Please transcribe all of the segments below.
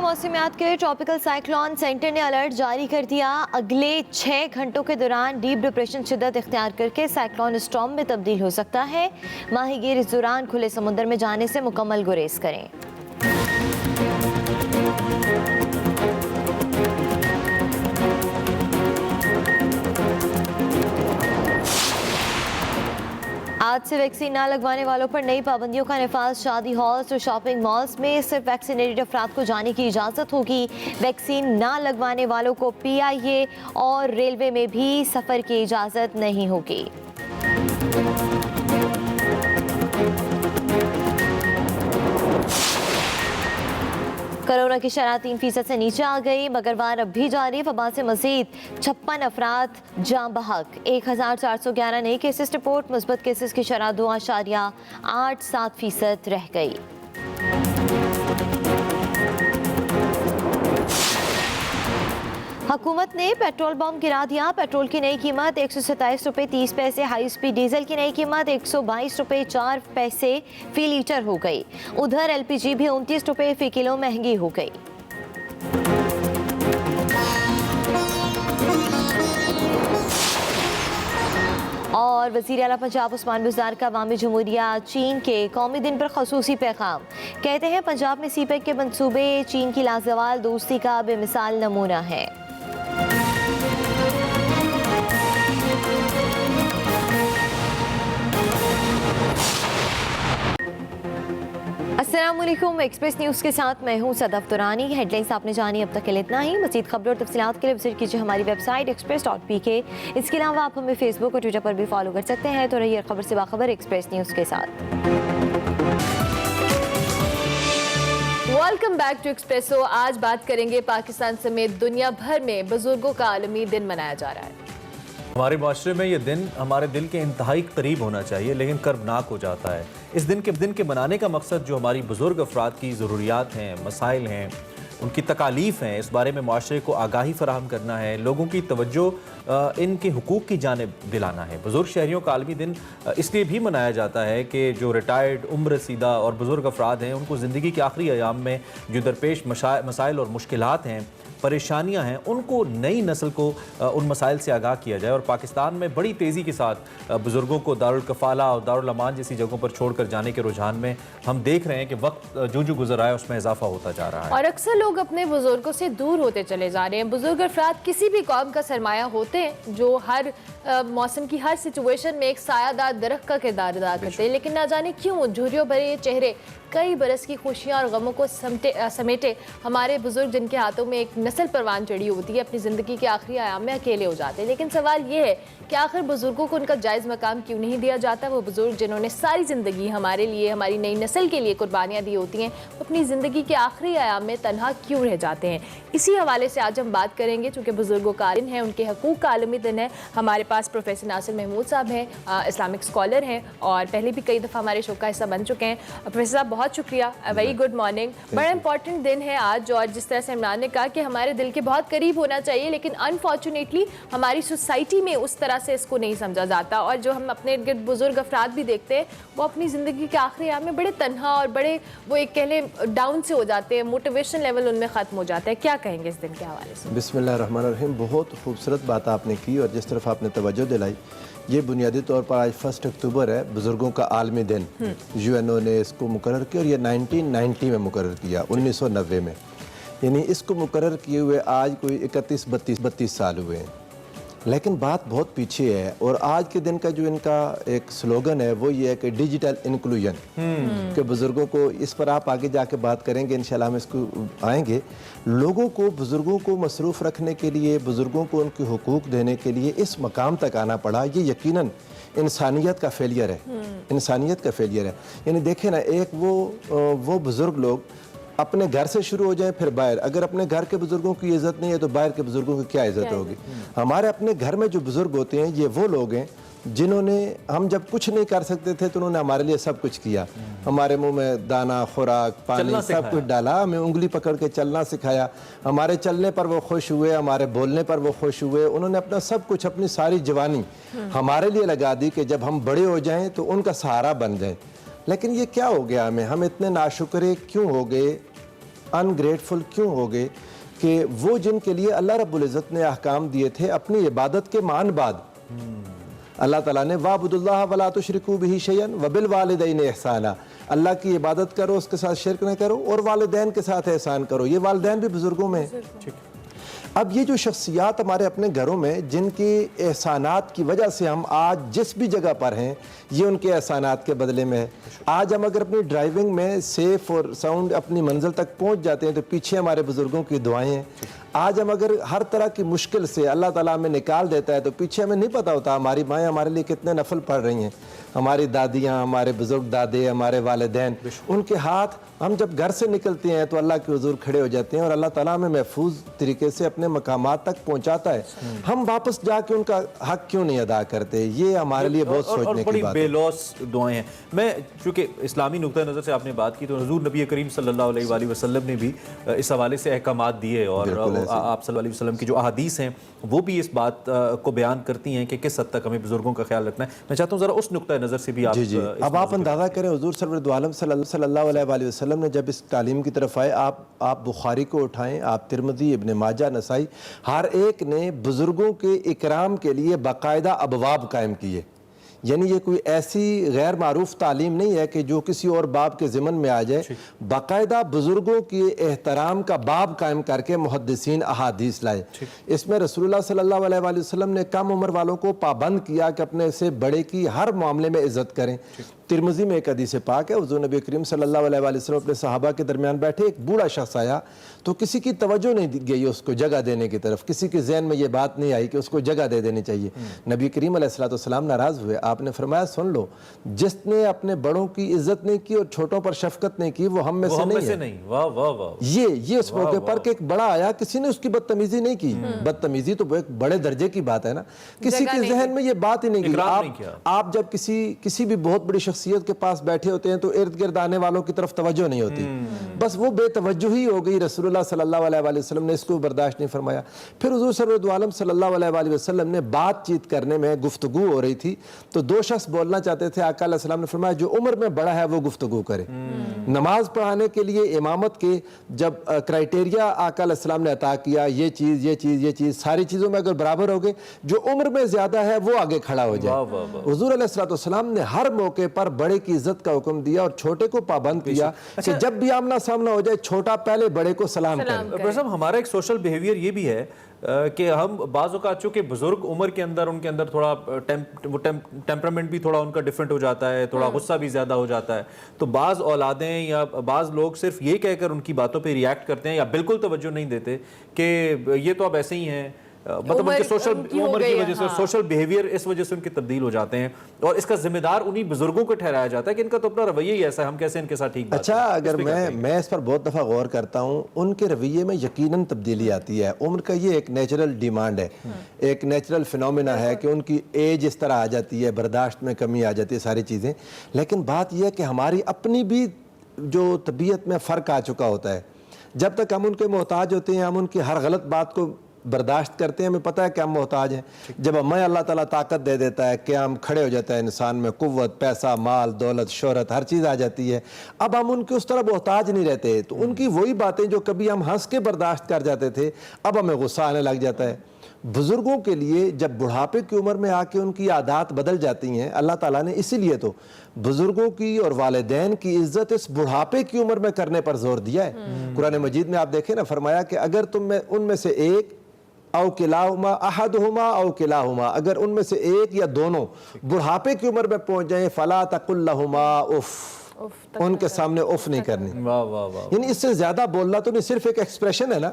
मौसमियात के tropical cyclone centre ने alert जारी कर दिया। अगले 6 घंटों के दौरान डीप डिप्रेशन शिद्दत इख्तियार करके साइक्लोन स्टॉर्म में तब्दील हो सकता है। माहीगीर इस दौरान खुले समुद्र में जाने से मुकम्मल गुरेज करें। आज से वैक्सीन ना लगवाने वालों पर नई पाबंदियों का नफाज। शादी हॉल्स और शॉपिंग मॉल्स में सिर्फ वैक्सीनेटेड अफराद को जाने की इजाज़त होगी। वैक्सीन ना लगवाने वालों को PIA और रेलवे में भी सफ़र की इजाज़त नहीं होगी। कोरोना की शरह 3% से नीचे आ गई। मगरवार अब भी जारी। वबा से मजीद 56 अफराद जाँ बहक। 1411 नए केसेस रिपोर्ट। मुस्बत केसेस की शरह 2.87% रह गई। हुकूमत ने पेट्रोल बम गिरा दिया। पेट्रोल की नई कीमत 127 रुपये 30 पैसे। हाई स्पीड डीजल की नई कीमत 122 रुपये 4 पैसे फी लीटर हो गई। उधर LPG भी 29 रुपये फी किलो महंगी हो गई। और वज़ीर आला पंजाब उस्मान बुज़दार का अवामी जमहूरिया चीन के कौमी दिन पर खसूसी पैगाम। कहते हैं पंजाब में CPEC के मंसूबे चीन की लाजवाल दोस्ती का बेमिसाल नमूना है। अस्सलामुअलैकुम। एक्सप्रेस न्यूज़ के साथ मैं हूँ सदफ दुरानी। हेडलाइंस आपने जानी, अब तक के लिए इतना ही। मज़ीद खबरों और तफसीलात के लिए विजिट कीजिए हमारी वेबसाइट express.pk। इसके अलावा आप हमें फेसबुक और ट्विटर पर भी फॉलो कर सकते हैं। तो रहिए खबर से बाखबर एक्सप्रेस न्यूज़ के साथ। Welcome back to Expresso. आज बात करेंगे पाकिस्तान समेत दुनिया भर में बुजुर्गों का आलमी दिन मनाया जा रहा है। हमारे माशरे में ये दिन हमारे दिल के इंतहाई करीब होना चाहिए, लेकिन कर्बनाक हो जाता है। इस दिन के मनाने का मकसद जो हमारी बुजुर्ग अफराद की ज़रूरियात हैं, मसाइल हैं, उनकी तकालीफ हैं, इस बारे में माशरे को आगाही फराहम करना है, लोगों की तवज्जो इनके हुकूक की जानिब दिलाना है। बुजुर्ग शहरियों का आलमी दिन इसलिए भी मनाया जाता है कि जो रिटायर्ड, उम्र रसीदा और बुजुर्ग अफराद हैं, उनको ज़िंदगी के आखिरी अयाम में जो दरपेश मसाइल और मुश्किलात हैं, परेशानियां हैं, उनको नई नस्ल को उन मसाइल से आगाह किया जाए। और पाकिस्तान में बड़ी तेज़ी के साथ बुज़ुर्गों को दारुल कफ़ाला और दारुल अमान जैसी जगहों पर छोड़कर जाने के रुझान में हम देख रहे हैं कि वक्त जो गुजर रहा है उसमें इजाफा होता जा रहा है। और अक्सर लोग अपने बुजुर्गों से दूर होते चले जा रहे हैं। बुजुर्ग अफराद किसी भी कौम का सरमाया होते हैं, जो हर मौसम की हर सिचुएशन में एक सायादार दरख्त का किरदार अदा करते हैं। लेकिन ना जाने क्यों झुर्रियों भरे चेहरे, कई बरस की खुशियाँ और गमों को समेटे हमारे बुजुर्ग, जिनके हाथों में एक नस्ल परवान चढ़ी होती है, अपनी ज़िंदगी के आखिरी आयाम में अकेले हो जाते हैं। लेकिन सवाल ये है कि आखिर बुजुर्गों को उनका जायज़ मकाम क्यों नहीं दिया जाता। वो बुजुर्ग जिन्होंने सारी ज़िंदगी हमारे लिए, हमारी नई नस्ल के लिए कुर्बानियाँ दी होती हैं, वो अपनी ज़िंदगी के आखिरी आयाम में तन्हा क्यों रह जाते हैं। इसी हवाले से आज हम बात करेंगे। चूँकि बुजुर्गों का दिन है, उनके हकूक़ का आलमी दिन है। हमारे पास प्रोफेसर नासिर महमूद साहब हैं, इस्लामिक स्कॉलर हैं और पहले भी कई दफ़ा हमारे शो का हिस्सा बन चुके हैं। प्रोफेसर साहब बहुत शुक्रिया, वेरी गुड मॉर्निंग। बड़ा इंपॉर्टेंट दिन है आज, और जिस तरह से इमरान ने कहा कि हमारे दिल के बहुत करीब होना चाहिए, लेकिन अनफॉर्चुनेटली हमारी सोसाइटी में उस तरह से इसको नहीं समझा जाता। और जो हम अपने इर्द बुजुर्ग अफराद भी देखते हैं, वो अपनी ज़िंदगी के आखिरी आयाम में बड़े तन्हा और बड़े वो एक कह लें डाउन से हो जाते हैं, मोटिवेशन लेवल उनमें ख़त्म हो जाता है। क्या कहेंगे इस दिन के हवाले से? बिस्मिल्लाहिर्रहमानिर्रहीम। बहुत खूबसूरत बात आपने की और जिस तरफ आपने तवज्जो दिलाई, ये बुनियादी तौर पर आज 1 अक्टूबर है, बुज़ुर्गों का आलमी दिन। UNO ने इसको मुकर्रर किया और ये 1990 में मुकर्रर किया, 1990 में। यानी इसको मुकर्रर किए हुए आज कोई 31-32 साल हुए हैं। लेकिन बात बहुत पीछे है, और आज के दिन का जो इनका एक स्लोगन है वो ये है कि डिजिटल इंक्लूजन, कि बुज़ुर्गों को, इस पर आप आगे जाके बात करेंगे इंशाल्लाह, हम इसको आएंगे। लोगों को, बुज़ुर्गों को मसरूफ़ रखने के लिए, बुज़ुर्गों को उनके हुकूक देने के लिए इस मकाम तक आना पड़ा। ये यकीनन इंसानियत का फेलियर है, इंसानियत का फेलियर है। यानी देखें ना, एक वो बुज़ुर्ग लोग अपने घर से शुरू हो जाए फिर बाहर। अगर अपने घर के बुजुर्गों की इज्जत नहीं है तो बाहर के बुजुर्गों की क्या इज्जत होगी। हमारे अपने घर में जो बुजुर्ग होते हैं, ये वो लोग हैं जिन्होंने, हम जब कुछ नहीं कर सकते थे तो उन्होंने हमारे लिए सब कुछ किया। हमारे मुंह में दाना, खुराक, पानी सब कुछ डाला, हमें उंगली पकड़ के चलना सिखाया। हमारे चलने पर वो खुश हुए, हमारे बोलने पर वो खुश हुए। उन्होंने अपना सब कुछ, अपनी सारी जवानी हमारे लिए लगा दी कि जब हम बड़े हो जाएं तो उनका सहारा बन जाएं। लेकिन ये क्या हो गया, हम इतने नाशुक्रे क्यों हो गए अनग्रेटफुल क्यों हो गए कि वो जिनके लिए अल्लाह रब्बुल इज़्ज़त ने अहकाम दिए थे अपनी इबादत के मान बाद, अल्लाह ताला ने वाबुदुल्लाह वला तुशरिकू बिही शैयन व बिल वालिदैन इहसाना, अल्लाह की इबादत करो, उसके साथ शिरक न करो और वालिदैन के साथ एहसान करो। ये वालिदैन भी बुजुर्गों में है। अब ये जो शख्सियात हमारे अपने घरों में जिनकी एहसानात की वजह से हम आज जिस भी जगह पर हैं, ये उनके एहसानात के बदले में है। आज हम अगर अपनी ड्राइविंग में सेफ और साउंड अपनी मंजिल तक पहुंच जाते हैं तो पीछे हमारे बुजुर्गों की दुआएं हैं। आज हम अगर हर तरह की मुश्किल से अल्लाह ताला हमें निकाल देता है तो पीछे हमें नहीं पता होता हमारी माएँ हमारे लिए कितने नफल पढ़ रही हैं, हमारी दादियाँ, हमारे बुजुर्ग दादे, हमारे वालिदैन, उनके हाथ हम जब घर से निकलते हैं तो अल्लाह के हुजूर खड़े हो जाते हैं और अल्लाह ताला हमें महफूज तरीके से अपने मकामात तक पहुंचाता है। हम वापस जाके उनका हक क्यों नहीं अदा करते? ये हमारे लिए बहुत सोचने की बात है। बेलौस दुआएं हैं। मैं चूँकि इस्लामी नुक्ता नज़र से आपने बात की तो हुजूर नबी करीम सल्लल्लाहु अलैहि वसल्लम ने भी इस हवाले से अहकामात दिए और आप सल्लल्लाहु अलैहि वसल्लम की जो अहादीस हैं वो भी इस बात को बयान करती हैं कि किस हद तक हमें बुजुर्गों का ख्याल रखना है। मैं चाहता हूँ ज़रा उस नुक्ता नज़र से भी आप अब आप अंदाज़ा करें हुजूर सरवर दो आलम सल्लल्लाहु अलैहि वसल्लम ने जब इस तालीम की तरफ आए, आप बुखारी को उठाएं, आप तिरमिज़ी, इब्न माजा, नसाई, हर एक ने बुजुर्गों के इकराम के लिए बाकायदा अबवाब कायम किए। यानी ये कोई ऐसी गैर मारूफ तालीम नहीं है कि जो किसी और बाब के ज़िमन में आ जाए। बाकायदा बुजुर्गों के एहतराम का बाब कायम करके मुहद्दिसीन अहादीस लाए। इसमें रसूलुल्लाह सल्लल्लाहु अलैहि वसल्लम ने कम उम्र वालों को पाबंद किया कि अपने से बड़े की हर मामले में इज़्ज़त करें। तिरमिज़ी में एक हदीस पाक है, हुज़ूर नबी करीम सल्लल्लाहु अलैहि वसल्लम अपने सहाबा के दरमियान बैठे, एक बूढ़ा शख्स आया तो किसी की तवज्जो नहीं गई उसको जगह देने की तरफ, किसी के ज़हन में ये बात नहीं आई कि उसको जगह दे देनी चाहिए। नबी करीम अलैहिस्सलाम नाराज़ हुए, आपने फरमाया सुन लो, जिसने अपने बड़ों की इज्जत नहीं की और छोटों पर शफकत नहीं की वो हम में से नहीं है। वाह वाह वाह। ये उस मौके पर कि एक बड़ा आया, किसी ने उसकी बदतमीजी नहीं की। बदतमीजी तो एक बड़े दर्जे की बात है ना, किसी के जहन में ये बात ही नहीं की। आप जब किसी भी बहुत बड़ी शख्सियत के पास बैठे होते हैं तो इर्द गिर्द आने वालों की तरफ तवज्जो नहीं होती, बस वो बेतवज्जो ही हो गई। रसूलुल्लाह सल्लल्लाहु अलैहि वसल्लम ने इसको बर्दाश्त नहीं फरमाया। फिर हुजूर सरवर दो आलम सल्लल्लाहु अलैहि वसल्लम ने बातचीत करने में गुफ्तगू हो रही थी तो दो शख्स बोलना चाहते थे। आका अलैहि सलाम ने फरमाया जो उम्र में बड़ा है वो गुफ्तगू करे। नमाज पढ़ाने के लिए इमामत के जब क्राइटेरिया आका अलैहि सलाम ने अता किया, ये चीज़ सारी चीज़ों में अगर बराबर हो गए, जो उम्र में ज़्यादा है वो आगे खड़ा हो जाए। हुजूर अलैहिस्सलाम ने हर मौके पर बड़े की इज्जत का हुक्म दिया और छोटे को पाबंद किया कि जब भी आमना सामना हो जाए छोटा पहले बड़े को सलाम करे। साहब हमारा एक सोशल बिहेवियर ये भी है कि हम बाज़ औक़ात चूँकि बुज़ुर्ग उम्र के अंदर उनके अंदर थोड़ा टेम्परामेंट भी थोड़ा उनका डिफरेंट हो जाता है, थोड़ा गुस्सा भी ज़्यादा हो जाता है, तो बाज़ औलादें या बाज़ लोग सिर्फ ये कहकर उनकी बातों पे रिएक्ट करते हैं या बिल्कुल तवज्जो नहीं देते कि ये तो अब ऐसे ही हैं, मतलब उनके सोशल उम्र की वजह से सोशल बिहेवियर इस वजह से उनके तब्दील हो जाते हैं और इसका जिम्मेदार उन्हीं बुजुर्गों को ठहराया जाता है कि इनका तो अपना रवैया ही ऐसा है, हम कैसे इनके साथ ठीक बात अच्छा अगर मैं इस पर बहुत दफ़ा गौर करता हूँ, उनके रवैये में यकीनन तब्दीली आती है। उम्र का ये एक नेचुरल डिमांड है, एक नेचुरल फिनोमिना है कि उनकी एज इस तरह आ जाती है, बर्दाश्त में कमी आ जाती है, सारी चीज़ें। लेकिन बात यह है कि हमारी अपनी भी जो तबीयत में फ़र्क आ चुका होता है। जब तक हम उनके मोहताज होते हैं, हम उनकी हर गलत बात को बर्दाश्त करते हैं, हमें पता है कि हम मोहताज हैं। जब हमें अल्लाह ताला ताकत दे देता है कि हम खड़े हो जाता है, इंसान में कुव्वत, पैसा, माल, दौलत, शोहरत, हर चीज़ आ जाती है, अब हम उनके उस तरह मोहताज नहीं रहते। तो उनकी वही बातें जो कभी हम हंस के बर्दाश्त कर जाते थे, अब हमें गुस्सा आने लग जाता है। बुज़ुर्गों के लिए जब बुढ़ापे की उम्र में आके उनकी आदत बदल जाती हैं, अल्लाह ताला ने इसीलिए तो बुज़ुर्गों की और वालिदैन की इज्जत इस बुढ़ापे की उम्र में करने पर जोर दिया है। कुरान मजीद में आप देखें ना, फरमाया कि अगर तुम में उनमें से एक औ किलाहुमा अहदहुमा औ किलाहुमा, अगर उनमें से एक या दोनों बुढ़ापे की उम्र में पहुंच जाए, फला तकुल लहुमा उफ, उनके सामने उफ नहीं करनी। वाह वाह वाह। यानी इससे ज्यादा बोलना तो नहीं, सिर्फ एक एक्सप्रेशन है ना,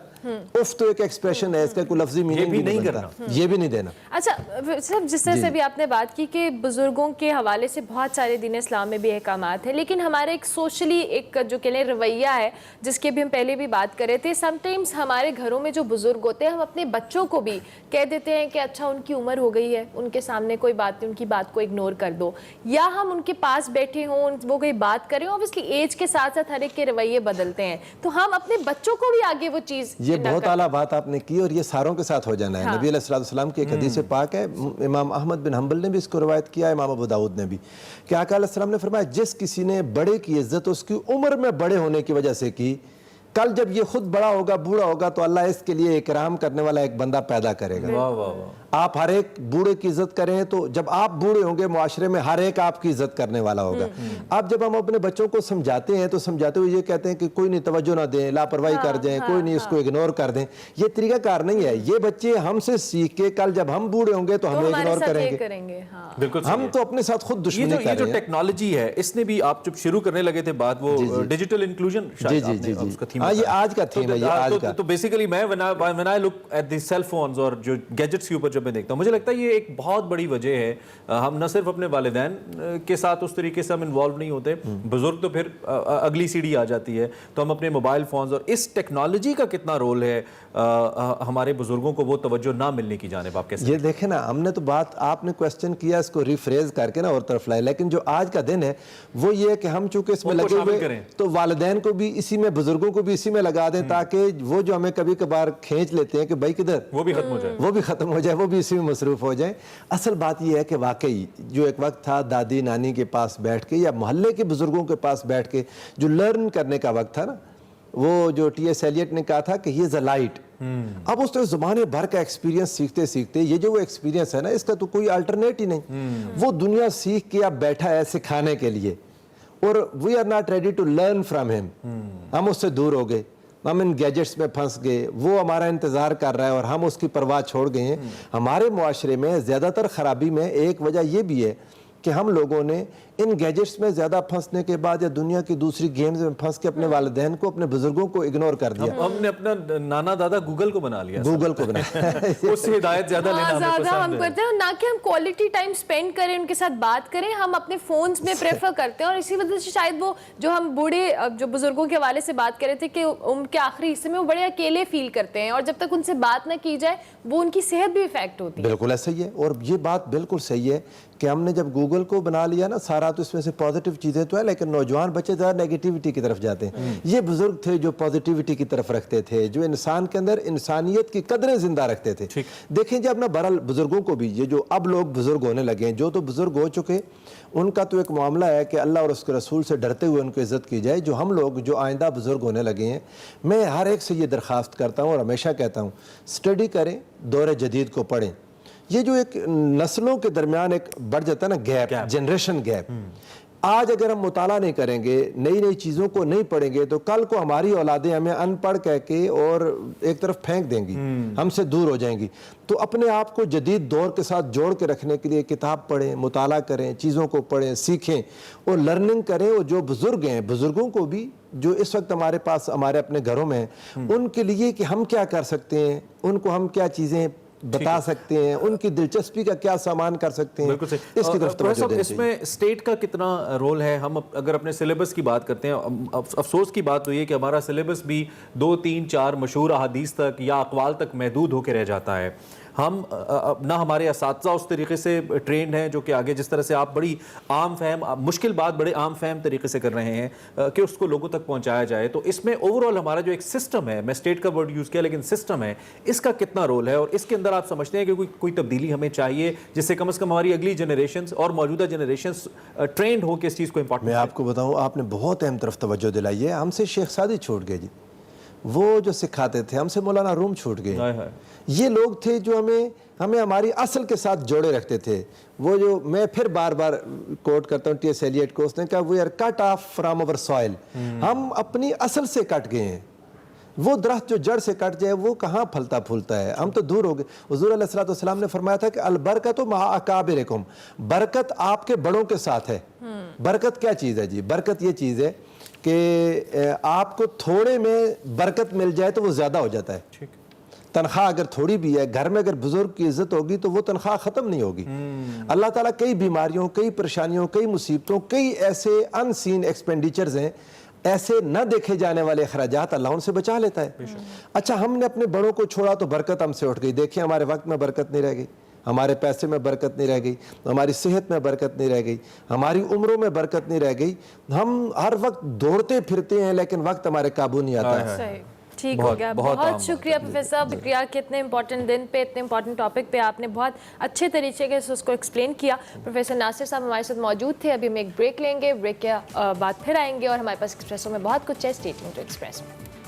उफ तो एक एक्सप्रेशन है, इसका कोई लफ्जी मीनिंग भी नहीं करना, ये भी नहीं देना। अच्छा सर, जिस तरह से भी आपने बात की कि बुजुर्गों के हवाले से बहुत सारे दीन इस्लाम में भी अहकामात हैं, लेकिन हमारे एक सोशली एक जो कह लें रवैया है जिसके भी हम पहले भी बात कर रहे थे, समटाइम्स हमारे घरों में जो बुजुर्ग होते हैं हम अपने बच्चों को भी कह देते हैं कि अच्छा उनकी उम्र हो गई है, उनके सामने कोई बात नहीं, उनकी बात को इग्नोर कर दो, या हम उनके पास बैठे हों वो कोई बात करें। ऑब्वियसली एज के साथ साथ हर एक के रवैये बदलते हैं, तो हम अपने बच्चों को भी आगे वो चीज़, ये बहुत आला बात आपने की और ये सारों के साथ हो जाना है। हाँ। नबी अलैहिस्सलाम की एक हदीस पाक है, इमाम अहमद बिन हम्बल ने भी इसको रवायत किया, इमाम अबू दाऊद ने भी, कि आका अलैहिस्सलाम ने फरमाया जिस किसी ने बड़े की इज्जत उसकी उम्र में बड़े होने की वजह से की, कल जब ये खुद बड़ा होगा, बूढ़ा होगा, तो अल्लाह इसके लिए इकराम करने वाला एक बंदा पैदा करेगा। वाह वाह वाह। आप हर एक बूढ़े की इज्जत करें, तो जब आप बूढ़े होंगे मुआशरे में हर एक आपकी इज्जत करने वाला होगा। अब जब हम अपने बच्चों को समझाते हैं तो समझाते हुए ये कहते हैं कि कोई नहीं, तवज्जो ना दें, लापरवाही कर दें, कोई नहीं, इसको इग्नोर कर दें, ये तरीकाकार नहीं है। ये बच्चे हमसे सीख के कल जब हम बूढ़े होंगे तो हमें इग्नोर करेंगे। बिल्कुल सही हम है। तो अपने साथ खुद दुश्मनी ये कर जो रहे हैं। टेक्नोलॉजी है, इसने भी, आप जब शुरू करने लगे थे बात, वो डिजिटल इंक्लूजन, जी जी जी जी, हाँ ये आज का थीम है, ये आज का। तो बेसिकली मैं when I look at the cell phones और जो गैजेट्स के ऊपर जब मैं देखता हूँ, मुझे लगता है ये एक बहुत बड़ी वजह है। हम न सिर्फ अपने वालिदैन के साथ उस तरीके से हम इन्वॉल्व नहीं होते, बुजुर्ग तो फिर अगली सीढ़ी आ जाती है, तो हम अपने मोबाइल फोन्स, और इस टेक्नोलॉजी का कितना रोल है हमारे बुजुर्गों को वो तवज्जो ना मिलने की जानिब, आप कैसे? ये देखें ना, हमने तो बात, आपने क्वेश्चन किया, इसको रिफ्रेज करके ना और तरफ लाए, लेकिन जो आज का दिन है वो ये है कि हम चूंकि इसमें लगे हुए, तो वालिदैन को भी इसी में, बुजुर्गों को भी इसी में लगा दें, ताकि वो जो हमें कभी कभार खींच लेते हैं कि भाई किधर, वो भी खत्म हो जाए, वो भी खत्म हो जाए, वो भी इसी में मसरूफ हो जाए। असल बात ये है कि वाकई जो एक वक्त था दादी नानी के पास बैठ के या मोहल्ले के बुजुर्गों के पास बैठ के जो लर्न करने का वक्त था ना, वो जो टी.एस. एलियट ने कहा था कि ही इज अ लाइट। अब उस तो ज़माने भर का एक्सपीरियंस सीखते सीखते ये जो वो एक्सपीरियंस है ना, इसका तो कोई अल्टरनेट ही नहीं। वो दुनिया सीख के अब बैठा है सिखाने के लिए, और we are not ready to learn from him. हम उससे दूर हो गए, हम इन गैजेट्स में फंस गए, वो हमारा इंतज़ार कर रहा है और हम उसकी परवाह छोड़ गए हैं। हमारे मुआशरे में ज़्यादातर ख़राबी में एक वजह ये भी है कि हम लोगों ने इन गैजेट्स में ज़्यादा फंसने के बाद या दुनिया की दूसरी गेम्स में फंस के अपने वालिदैन को, अपने बुजुर्गों को इग्नोर कर दिया। हमने अपना नाना दादा गूगल को बना लिया, गूगल को बनाया। उससे हिदायत ज्यादा लेना हमें ज्यादा हम पसंद करते हैं, ना कि हम क्वालिटी टाइम स्पेंड करें, उनके साथ बात करें, हम अपने फोन्स में प्रेफर करते हैं। और इसी वजह से शायद वो जो हम बूढ़े जो बुजुर्गों के हवाले से बात कर रहे थे कि उनके आखिरी हिस्से में वो बड़े अकेले फील करते हैं, और जब तक उनसे बात ना की जाए वो उनकी सेहत भी इफेक्ट होती है। बिल्कुल ऐसा ही है, और ये बात बिल्कुल सही है कि हमने जब गूगल को बना लिया ना, सारा तो इसमें से पॉजिटिव चीज़ें तो है, लेकिन नौजवान बच्चे ज़्यादा नेगेटिविटी की तरफ जाते हैं। ये बुजुर्ग थे जो पॉजिटिविटी की तरफ रखते थे, जो इंसान के अंदर इंसानियत की कदरें जिंदा रखते थे। देखें जब ना बहरहाल बुजुर्गों को भी, ये जो अब लोग बुजुर्ग होने लगे हैं, जो तो बुजुर्ग हो चुके, उनका तो एक मामला है कि अल्लाह और उसके रसूल से डरते हुए उनको इज़्ज़त की जाए। जो हम लोग जो आइंदा बुजुर्ग होने लगे हैं, मैं हर एक से ये दरख्वास्त करता हूँ और हमेशा कहता हूँ, स्टडी करें, दौर जदीद को पढ़ें। ये जो एक नस्लों के दरमियान एक बढ़ जाता है ना गैप, जनरेशन गैप, आज अगर हम मुताला नहीं करेंगे, नई नई चीज़ों को नहीं पढ़ेंगे, तो कल को हमारी औलादें हमें अनपढ़ कह के और एक तरफ फेंक देंगी, हमसे दूर हो जाएंगी। तो अपने आप को जदीद दौर के साथ जोड़ के रखने के लिए किताब पढ़ें, मुताला करें, चीज़ों को पढ़ें, सीखें और लर्निंग करें। और जो बुज़ुर्ग हैं, बुज़ुर्गों को भी जो इस वक्त हमारे पास हमारे अपने घरों में हैं, उनके लिए कि हम क्या कर सकते हैं, उनको हम क्या चीज़ें बता सकते हैं, उनकी दिलचस्पी का क्या सामान कर सकते हैं, इसकी तरफ तवज्जो देनी चाहिए। इसमें स्टेट का कितना रोल है? हम अगर अपने सिलेबस की बात करते हैं, अफसोस की बात तो ये कि हमारा सिलेबस भी 2, 3, 4 मशहूर अहादीस तक या अक़वाल तक महदूद होकर रह जाता है। हम ना हमारे असातिज़ा उस तरीके से ट्रेंड हैं जो कि आगे जिस तरह से आप बड़ी आम फहम, मुश्किल बात बड़े आम फहम तरीके से कर रहे हैं कि उसको लोगों तक पहुंचाया जाए। तो इसमें ओवरऑल हमारा जो एक सिस्टम है, मैं स्टेट का वर्ड यूज़ किया लेकिन सिस्टम है, इसका कितना रोल है? और इसके अंदर आप समझते हैं कि कोई तब्दीली हमें चाहिए जिससे कम से कम हमारी अगली जनरेशन और मौजूदा जनरेशन ट्रेंड हो के इस चीज़ को इम्पोर्टेंट? मैं आपको बताऊँ, आपने बहुत अहम तरफ तवज्जो दिलाई है। हमसे शेख सादी छूट गए जी, वो जो सिखाते थे, हमसे मौलाना रूम छूट गए। ये लोग थे जो हमें हमारी असल के साथ जोड़े रखते थे। वो जो मैं फिर बार बार कोट करता हूँ टी.एस. एलियट को, उसने कहा we are cut off from our soil. हम अपनी असल से कट गए हैं। वो दरख्त जो जड़ से कट जाए वो कहाँ फलता फूलता है, हम तो दूर हो गए। हुज़ूर अलैहिस्सलाम ने फरमाया था कि अलबरकत मआ अकाबिरिकुम, बरकत आपके बड़ों के साथ है। बरकत क्या चीज़ है जी? बरकत ये चीज़ है कि आपको थोड़े में बरकत मिल जाए तो वो ज़्यादा हो जाता है। तनख्वाह अगर थोड़ी भी है, घर में अगर बुजुर्ग की इज्जत होगी तो वो तनख्वाह ख़त्म नहीं होगी। अल्लाह ताला कई बीमारियों, कई परेशानियों, कई मुसीबतों, कई ऐसे अनसीन एक्सपेंडिचर्स हैं, ऐसे न देखे जाने वाले अखराजात, अल्लाह उनसे बचा लेता है। अच्छा, हमने अपने बड़ों को छोड़ा तो बरकत हमसे उठ गई। देखिए हमारे वक्त में बरकत नहीं रह गई, हमारे पैसे में बरकत नहीं रह गई, हमारी सेहत में बरकत नहीं रह गई, हमारी उम्रों में बरकत नहीं रह गई। हम हर वक्त दौड़ते फिरते हैं लेकिन वक्त हमारे काबू नहीं आता है। ठीक हो गया। बहुत शुक्रिया प्रोफेसर साहब, शुक्रिया कि इतने इंपॉर्टेंट दिन पे, इतने इंपॉर्टेंट टॉपिक पे आपने बहुत अच्छे तरीके से उसको एक्सप्लेन किया। प्रोफेसर नासिर साहब हमारे साथ मौजूद थे। अभी हम एक ब्रेक लेंगे, ब्रेक के बाद फिर आएंगे और हमारे पास एक्सप्रेसो में बहुत कुछ है। स्टे ट्यून्ड टू एक्सप्रेस में।